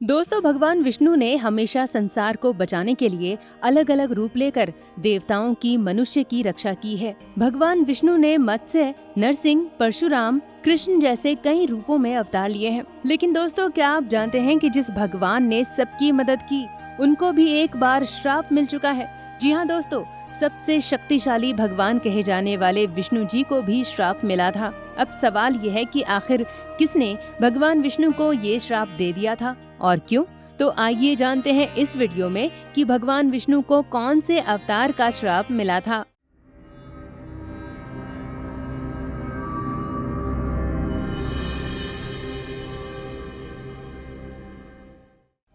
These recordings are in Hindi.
दोस्तों, भगवान विष्णु ने हमेशा संसार को बचाने के लिए अलग अलग रूप लेकर देवताओं की, मनुष्य की रक्षा की है। भगवान विष्णु ने मत्स्य, नरसिंह, परशुराम, कृष्ण जैसे कई रूपों में अवतार लिए हैं। लेकिन दोस्तों, क्या आप जानते हैं कि जिस भगवान ने सबकी मदद की, उनको भी एक बार श्राप मिल चुका है। जी हाँ दोस्तों, सबसे शक्तिशाली भगवान कहे जाने वाले विष्णु जी को भी श्राप मिला था। अब सवाल यह है कि आखिर किसने भगवान विष्णु को ये श्राप दे दिया था और क्यों? तो आइए जानते हैं इस वीडियो में कि भगवान विष्णु को कौन से अवतार का श्राप मिला था।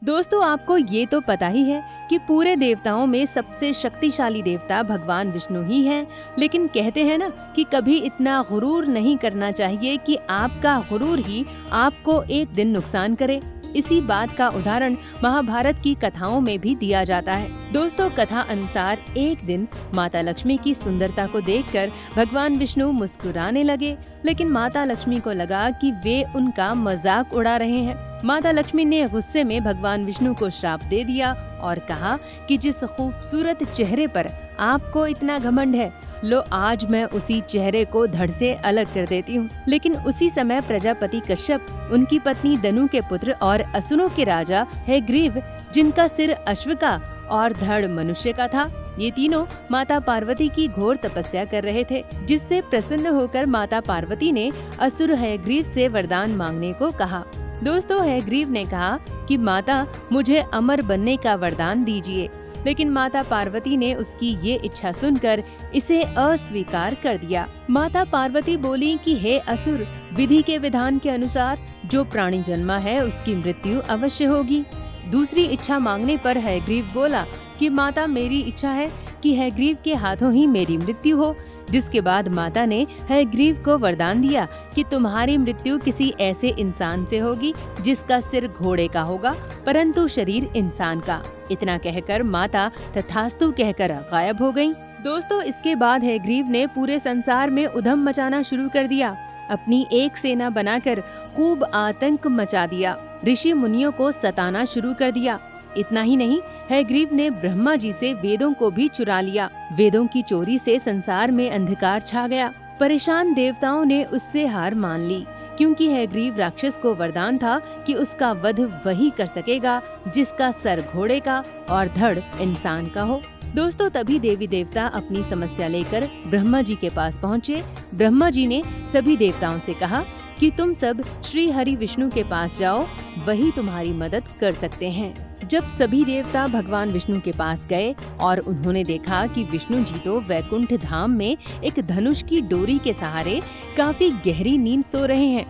दोस्तों, आपको ये तो पता ही है कि पूरे देवताओं में सबसे शक्तिशाली देवता भगवान विष्णु ही हैं। लेकिन कहते हैं ना कि कभी इतना गुरूर नहीं करना चाहिए कि आपका गुरूर ही आपको एक दिन नुकसान करे। इसी बात का उदाहरण महाभारत की कथाओं में भी दिया जाता है। दोस्तों, कथा अनुसार एक दिन माता लक्ष्मी की सुंदरता को देखकर भगवान विष्णु मुस्कुराने लगे, लेकिन माता लक्ष्मी को लगा कि वे उनका मजाक उड़ा रहे हैं। माता लक्ष्मी ने गुस्से में भगवान विष्णु को श्राप दे दिया और कहा कि जिस खूबसूरत चेहरे पर आपको इतना घमंड है, लो आज मैं उसी चेहरे को धड़ से अलग कर देती हूँ। लेकिन उसी समय प्रजापति कश्यप, उनकी पत्नी दनु के पुत्र और असुरों के राजा हयग्रीव, जिनका सिर अश्व का और धड़ मनुष्य का था, ये तीनों माता पार्वती की घोर तपस्या कर रहे थे, जिससे प्रसन्न होकर माता पार्वती ने असुर हयग्रीव से वरदान मांगने को कहा। दोस्तों, हयग्रीव ने कहा कि माता, मुझे अमर बनने का वरदान दीजिए। लेकिन माता पार्वती ने उसकी ये इच्छा सुनकर इसे अस्वीकार कर दिया। माता पार्वती बोली कि हे असुर, विधि के विधान के अनुसार जो प्राणी जन्मा है उसकी मृत्यु अवश्य होगी। दूसरी इच्छा मांगने पर हयग्रीव बोला कि माता, मेरी इच्छा है कि हयग्रीव के हाथों ही मेरी मृत्यु हो। जिसके बाद माता ने हयग्रीव को वरदान दिया कि तुम्हारी मृत्यु किसी ऐसे इंसान से होगी जिसका सिर घोड़े का होगा परंतु शरीर इंसान का। इतना कहकर माता तथास्तु कहकर गायब हो गयी। दोस्तों, इसके बाद हयग्रीव ने पूरे संसार में उधम मचाना शुरू कर दिया। अपनी एक सेना बनाकर खूब आतंक मचा दिया। ऋषि मुनियों को सताना शुरू कर दिया। इतना ही नहीं, हयग्रीव ने ब्रह्मा जी से वेदों को भी चुरा लिया। वेदों की चोरी से संसार में अंधकार छा गया। परेशान देवताओं ने उससे हार मान ली, क्योंकि हयग्रीव राक्षस को वरदान था कि उसका वध वही कर सकेगा जिसका सर घोड़े का और धड़ इंसान का हो। दोस्तों, तभी देवी देवता अपनी समस्या लेकर ब्रह्मा जी के पास पहुँचे। ब्रह्मा जी ने सभी देवताओं से कहा कि तुम सब श्री हरि विष्णु के पास जाओ, वही तुम्हारी मदद कर सकते हैं। जब सभी देवता भगवान विष्णु के पास गए और उन्होंने देखा कि विष्णु जी तो वैकुंठ धाम में एक धनुष की डोरी के सहारे काफी गहरी नींद सो रहे हैं।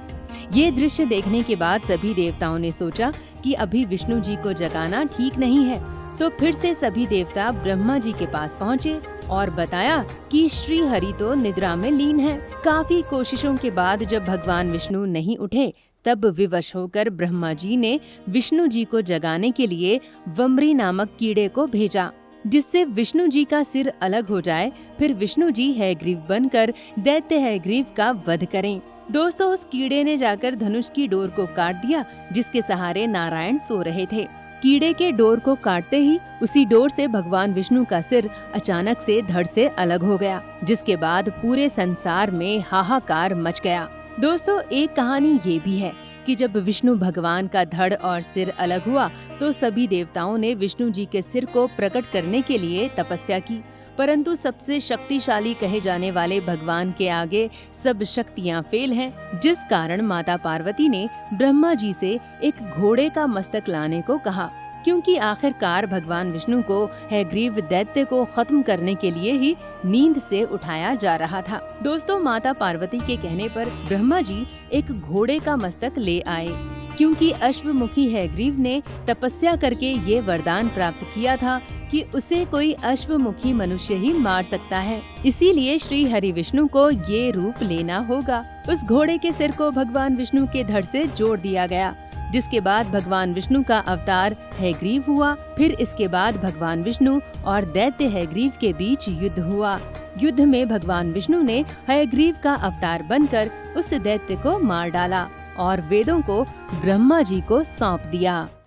ये दृश्य देखने के बाद सभी देवताओं ने सोचा कि अभी विष्णु जी को जगाना ठीक नहीं है। तो फिर से सभी देवता ब्रह्मा जी के पास पहुँचे और बताया कि श्री हरि तो निद्रा में लीन है। काफी कोशिशों के बाद जब भगवान विष्णु नहीं उठे, तब विवश होकर ब्रह्मा जी ने विष्णु जी को जगाने के लिए वम्री नामक कीड़े को भेजा, जिससे विष्णु जी का सिर अलग हो जाए। फिर विष्णु जी हयग्रीव बनकर दैत्य हयग्रीव का वध करें। दोस्तों, उस कीड़े ने जाकर धनुष की डोर को काट दिया, जिसके सहारे नारायण सो रहे थे। कीड़े के डोर को काटते ही उसी डोर से भगवान विष्णु का सिर अचानक से धड़ से अलग हो गया, जिसके बाद पूरे संसार में हाहाकार मच गया। दोस्तों, एक कहानी ये भी है कि जब विष्णु भगवान का धड़ और सिर अलग हुआ तो सभी देवताओं ने विष्णु जी के सिर को प्रकट करने के लिए तपस्या की, परंतु सबसे शक्तिशाली कहे जाने वाले भगवान के आगे सब शक्तियाँ फेल हैं, जिस कारण माता पार्वती ने ब्रह्मा जी से एक घोड़े का मस्तक लाने को कहा, क्योंकि आखिरकार भगवान विष्णु को हयग्रीव दैत्य को खत्म करने के लिए ही नींद से उठाया जा रहा था। दोस्तों, माता पार्वती के कहने पर ब्रह्मा जी एक घोड़े का मस्तक ले आए, क्योंकि अश्वमुखी हयग्रीव ने तपस्या करके ये वरदान प्राप्त किया था कि उसे कोई अश्वमुखी मनुष्य ही मार सकता है। इसीलिए श्री हरि विष्णु को ये रूप लेना होगा। उस घोड़े के सिर को भगवान विष्णु के धड़ से जोड़ दिया गया, जिसके बाद भगवान विष्णु का अवतार हयग्रीव हुआ। फिर इसके बाद भगवान विष्णु और दैत्य हयग्रीव के बीच युद्ध हुआ। युद्ध में भगवान विष्णु ने हयग्रीव का अवतार बनकर उस दैत्य को मार डाला और वेदों को ब्रह्मा जी को सौंप दिया।